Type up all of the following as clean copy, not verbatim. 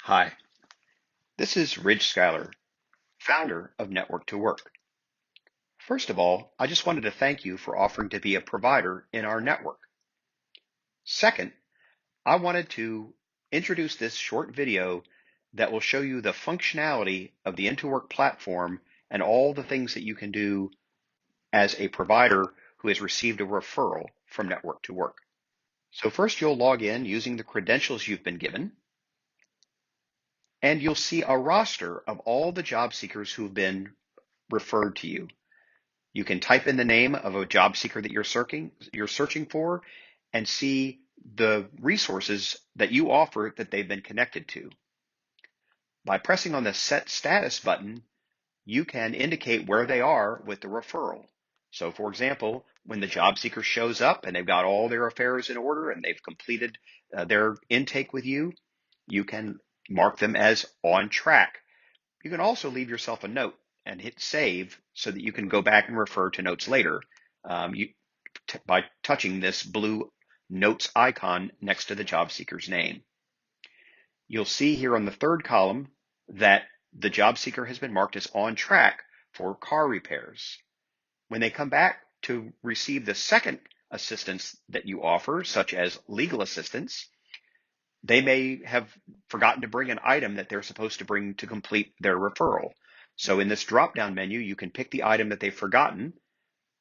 Hi, this is Ridge Schuyler, founder of Network to Work. First of all, I just wanted to thank you for offering to be a provider in our network. Second, I wanted to introduce this short video that will show you the functionality of the IntoWork platform and all the things that you can do as a provider who has received a referral from Network to Work. So first you'll log in using the credentials you've been given, and you'll see a roster of all the job seekers who've been referred to you. You can type in the name of a job seeker that you're searching for and see the resources that you offer that they've been connected to. By pressing on the Set Status button, you can indicate where they are with the referral. So for example, when the job seeker shows up and they've got all their affairs in order and they've completed their intake with you, you can mark them as on track. You can also leave yourself a note and hit save so that you can go back and refer to notes later by touching this blue notes icon next to the job seeker's name. You'll see here on the third column that the job seeker has been marked as on track for car repairs. When they come back to receive the second assistance that you offer, such as legal assistance, they may have forgotten to bring an item that they're supposed to bring to complete their referral. So in this drop-down menu, you can pick the item that they've forgotten.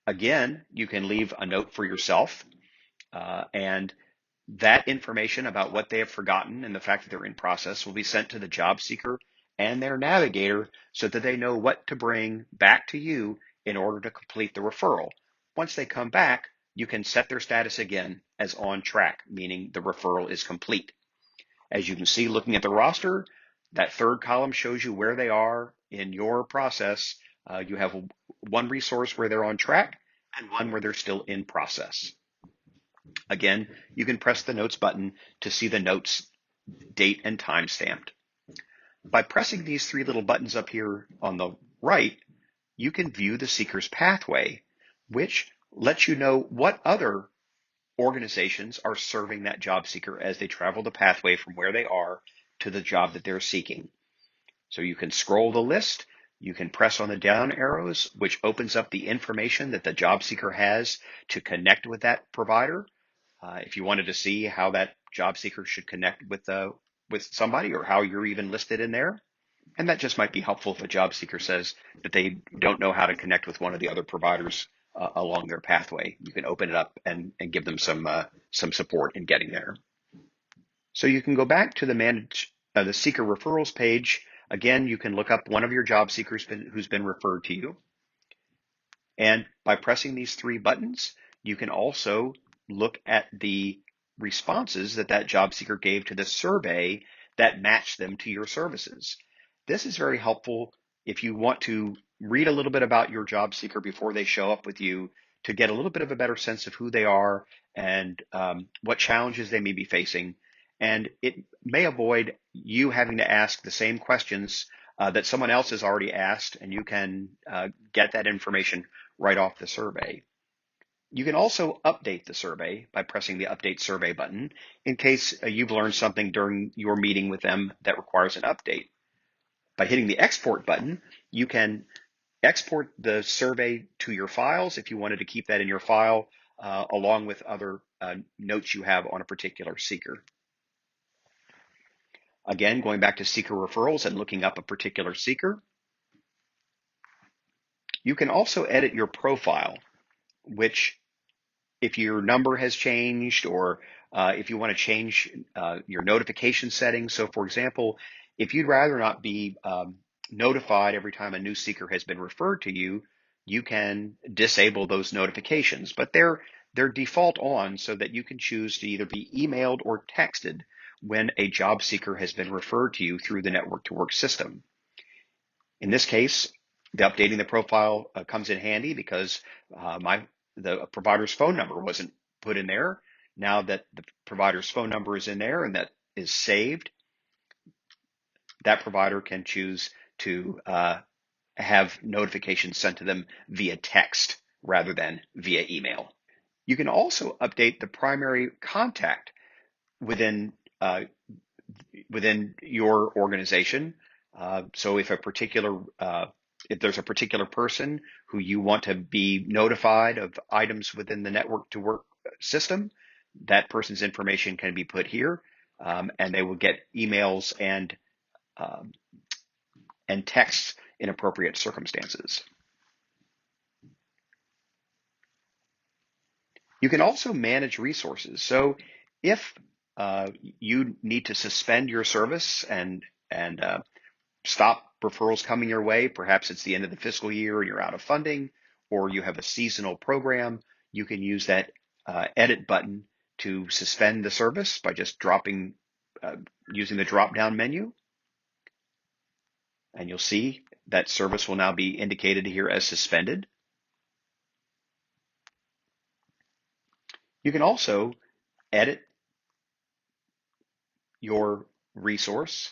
Again, you can leave a note for yourself, and that information about what they have forgotten and the fact that they're in process will be sent to the job seeker and their navigator so that they know what to bring back to you in order to complete the referral. Once they come back, you can set their status again as on track, meaning the referral is complete. As you can see, looking at the roster, that third column shows you where they are in your process. You have one resource where they're on track and one where they're still in process. Again, you can press the notes button to see the notes date and time stamped. By pressing these three little buttons up here on the right, you can view the seeker's pathway, which lets you know what other organizations are serving that job seeker as they travel the pathway from where they are to the job that they're seeking. So you can scroll the list, you can press on the down arrows, which opens up the information that the job seeker has to connect with that provider. If you wanted to see how that job seeker should connect with somebody or how you're even listed in there. And that just might be helpful if a job seeker says that they don't know how to connect with one of the other providers along their pathway. You can open it up and give them some support in getting there. So you can go back to the seeker referrals page. Again, you can look up one of your job seekers who's been referred to you. And by pressing these three buttons, you can also look at the responses that job seeker gave to the survey that matched them to your services. This is very helpful if you want to read a little bit about your job seeker before they show up with you to get a little bit of a better sense of who they are and what challenges they may be facing. And it may avoid you having to ask the same questions that someone else has already asked, and you can get that information right off the survey. You can also update the survey by pressing the Update Survey button in case you've learned something during your meeting with them that requires an update. By hitting the Export button, you can export the survey to your files if you wanted to keep that in your file, along with other notes you have on a particular seeker. Again, going back to seeker referrals and looking up a particular seeker. You can also edit your profile, which if your number has changed or if you want to change your notification settings. So for example, if you'd rather not be notified every time a new seeker has been referred to you, you can disable those notifications, but they're default on so that you can choose to either be emailed or texted when a job seeker has been referred to you through the Network to Work system. In this case, updating the profile comes in handy because the provider's phone number wasn't put in there. Now that the provider's phone number is in there and that is saved, that provider can choose to have notifications sent to them via text rather than via email. You can also update the primary contact within within your organization. So if there's a particular person who you want to be notified of items within the network to work system, that person's information can be put here, and they will get emails um, and texts in appropriate circumstances. You can also manage resources. So if you need to suspend your service and stop referrals coming your way, perhaps it's the end of the fiscal year and you're out of funding, or you have a seasonal program, you can use that edit button to suspend the service by just using the drop-down menu. And you'll see that service will now be indicated here as suspended. You can also edit your resource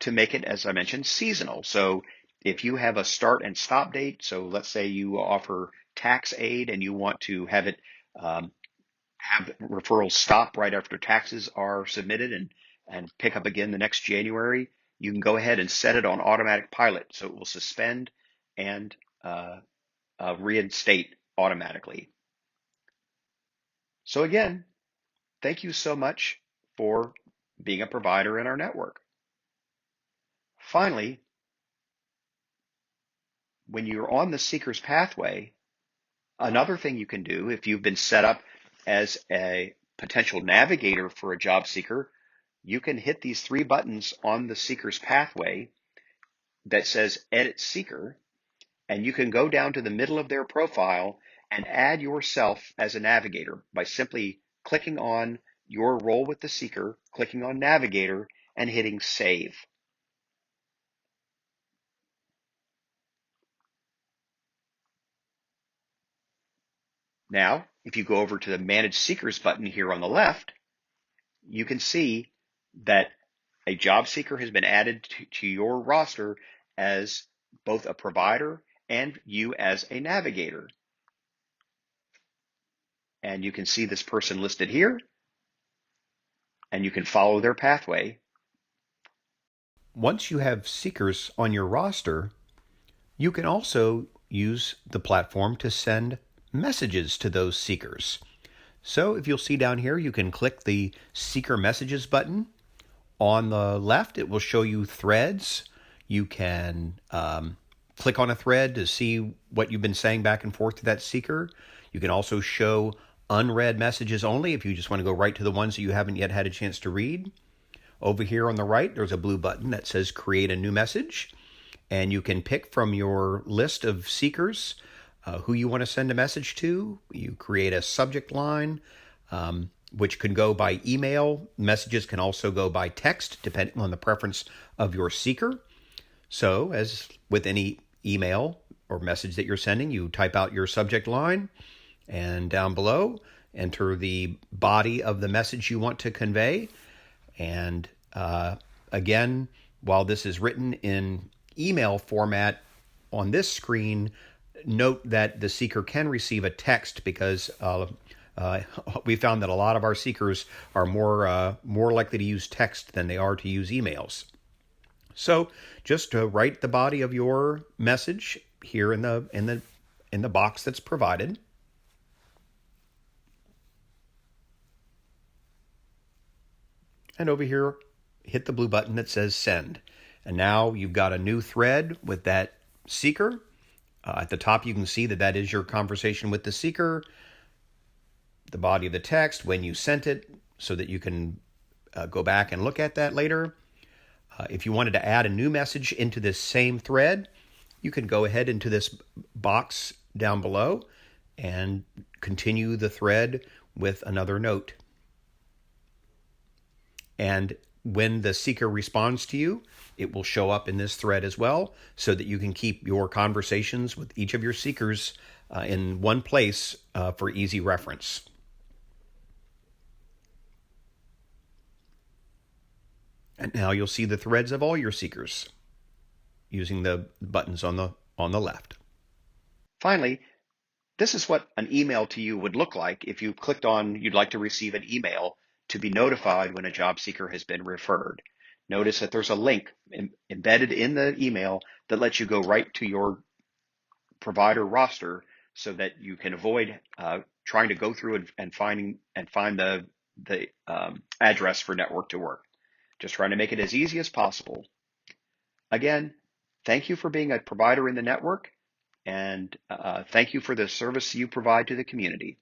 to make it, as I mentioned, seasonal. So if you have a start and stop date, so let's say you offer tax aid and you want to have it have referrals stop right after taxes are submitted and pick up again the next January, you can go ahead and set it on automatic pilot, so it will suspend and reinstate automatically. So again, thank you so much for being a provider in our network. Finally, when you're on the seeker's pathway, another thing you can do if you've been set up as a potential navigator for a job seeker, you can hit these three buttons on the seeker's pathway that says Edit Seeker, and you can go down to the middle of their profile and add yourself as a navigator by simply clicking on your role with the seeker, clicking on Navigator, and hitting Save. Now, if you go over to the Manage Seekers button here on the left, you can see that a job seeker has been added to your roster as both a provider and you as a navigator. And you can see this person listed here, and you can follow their pathway. Once you have seekers on your roster, you can also use the platform to send messages to those seekers. So if you'll see down here, you can click the Seeker Messages button. On the left, it will show you threads. You can click on a thread to see what you've been saying back and forth to that seeker. You can also show unread messages only if you just want to go right to the ones that you haven't yet had a chance to read. Over here on the right, there's a blue button that says Create a New Message. And you can pick from your list of seekers who you want to send a message to. You create a subject line, which can go by email. Messages can also go by text, depending on the preference of your seeker. So, as with any email or message that you're sending, you type out your subject line, and down below, enter the body of the message you want to convey. And again, while this is written in email format on this screen, note that the seeker can receive a text because we found that a lot of our seekers are more likely to use text than they are to use emails. So just write the body of your message here in the box that's provided. And over here, hit the blue button that says Send. And now you've got a new thread with that seeker. At the top, you can see that is your conversation with the seeker, the body of the text, when you sent it, so that you can go back and look at that later. If you wanted to add a new message into this same thread, you can go ahead into this box down below and continue the thread with another note. And when the seeker responds to you, it will show up in this thread as well, so that you can keep your conversations with each of your seekers in one place for easy reference. And now you'll see the threads of all your seekers using the buttons on the left. Finally, this is what an email to you would look like if you clicked on you'd like to receive an email to be notified when a job seeker has been referred. Notice that there's a link embedded in the email that lets you go right to your provider roster so that you can avoid trying to go through and find the address for Network to Work. Just trying to make it as easy as possible. Again, thank you for being a provider in the network, and thank you for the service you provide to the community.